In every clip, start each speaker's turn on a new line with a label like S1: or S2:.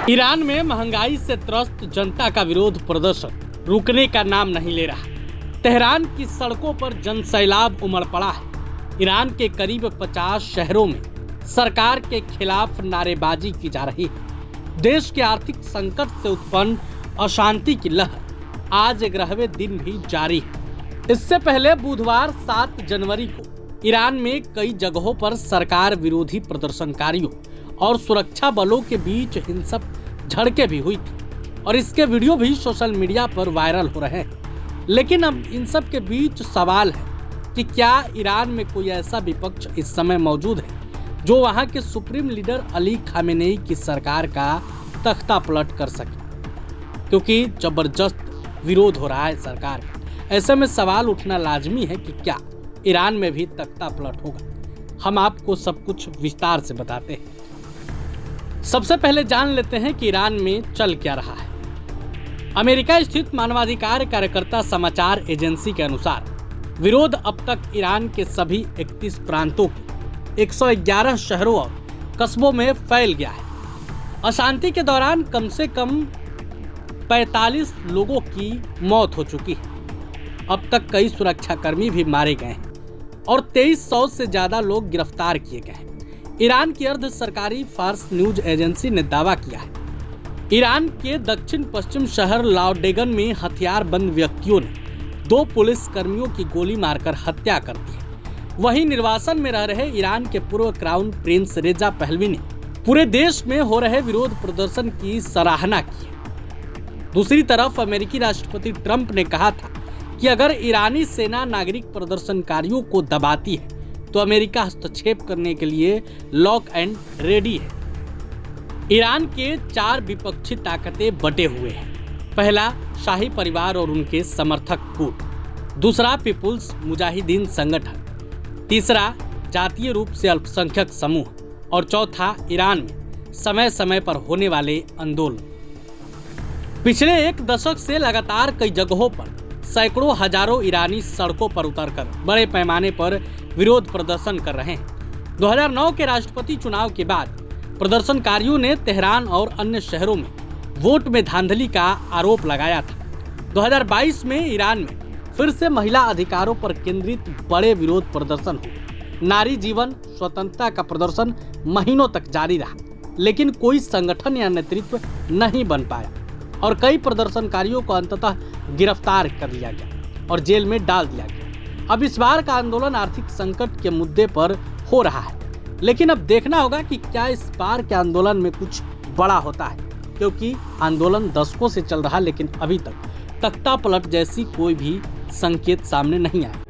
S1: Iran में महंगाई से त्रस्त जनता का विरोध प्रदर्शन रुकने का नाम नहीं ले रहा। तेहरान की सड़कों पर जनसैलाब उमड़ पड़ा है। ईरान के करीब 50 शहरों में सरकार के खिलाफ नारेबाजी की जा रही है। देश के आर्थिक संकट से उत्पन्न अशांति की लहर आज 11वें दिन भी जारी है। इससे पहले बुधवार 7 जनवरी को ईरान में कई जगहों पर सरकार विरोधी प्रदर्शनकारियों और सुरक्षा बलों के बीच हिंसक झड़पें भी हुई थी और इसके वीडियो भी सोशल मीडिया पर वायरल हो रहे हैं। लेकिन अब इन सब के बीच सवाल है कि क्या ईरान में कोई ऐसा विपक्ष इस समय मौजूद है जो वहां के सुप्रीम लीडर अली खामेनेई की सरकार का तख्ता पलट कर सके, क्योंकि जबरदस्त विरोध हो रहा है सरकार का। ऐसे में सवाल उठना लाजमी है कि क्या ईरान में भी तख्ता पलट होगा। हम आपको सब कुछ विस्तार से बताते हैं। सबसे पहले जान लेते हैं कि ईरान में चल क्या रहा है। अमेरिका स्थित मानवाधिकार कार्यकर्ता समाचार एजेंसी के अनुसार विरोध अब तक ईरान के सभी 31 प्रांतों के 111 शहरों और कस्बों में फैल गया है। अशांति के दौरान कम से कम 45 लोगों की मौत हो चुकी है। अब तक कई सुरक्षाकर्मी भी मारे गए हैं और 2300 से ज्यादा लोग गिरफ्तार किए गए हैं। ईरान की अर्ध सरकारी फार्स न्यूज एजेंसी ने दावा किया है ईरान के दक्षिण पश्चिम शहर लाउडेगन में हथियारबंद व्यक्तियों ने 2 पुलिस कर्मियों की गोली मारकर हत्या कर दी है। वहीं निर्वासन में रह रहे ईरान के पूर्व क्राउन प्रिंस रेजा पहलवी ने पूरे देश में हो रहे विरोध प्रदर्शन की सराहना की है। दूसरी तरफ अमेरिकी राष्ट्रपति ट्रंप ने कहा था कि अगर ईरानी सेना नागरिक प्रदर्शनकारियों को दबाती है तो अमेरिका हस्तक्षेप करने के लिए लॉक एंड रेडी है। ईरान के 4 विपक्षी ताकतें बटे हुए हैं। पहला, शाही परिवार और उनके समर्थक गुट। दूसरा, पीपुल्स मुजाहिदीन संगठन। तीसरा, जातीय रूप से अल्पसंख्यक समूह। और चौथा, ईरान में समय समय पर होने वाले आंदोलन। पिछले 1 दशक से लगातार कई जगहों पर सैकड़ों हजारों ईरानी सड़कों पर उतरकर बड़े पैमाने पर विरोध प्रदर्शन कर रहे हैं। 2009 के राष्ट्रपति चुनाव के बाद प्रदर्शनकारियों ने तेहरान और अन्य शहरों में वोट में धांधली का आरोप लगाया था। 2022 में ईरान में फिर से महिला अधिकारों पर केंद्रित बड़े विरोध प्रदर्शन हुए। नारी जीवन स्वतंत्रता का प्रदर्शन महीनों तक जारी रहा, लेकिन कोई संगठन या नेतृत्व नहीं बन पाया और कई प्रदर्शनकारियों को अंततः गिरफ्तार कर लिया गया और जेल में डाल दिया गया। अब इस बार का आंदोलन आर्थिक संकट के मुद्दे पर हो रहा है, लेकिन अब देखना होगा कि क्या इस बार के आंदोलन में कुछ बड़ा होता है, क्योंकि आंदोलन दशकों से चल रहा, लेकिन अभी तक तख्ता पलट जैसी कोई भी संकेत सामने नहीं आया।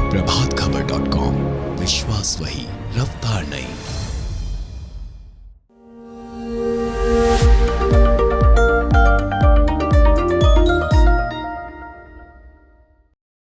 S2: प्रभातखबर.com, विश्वास वही, रफ्तार नहीं।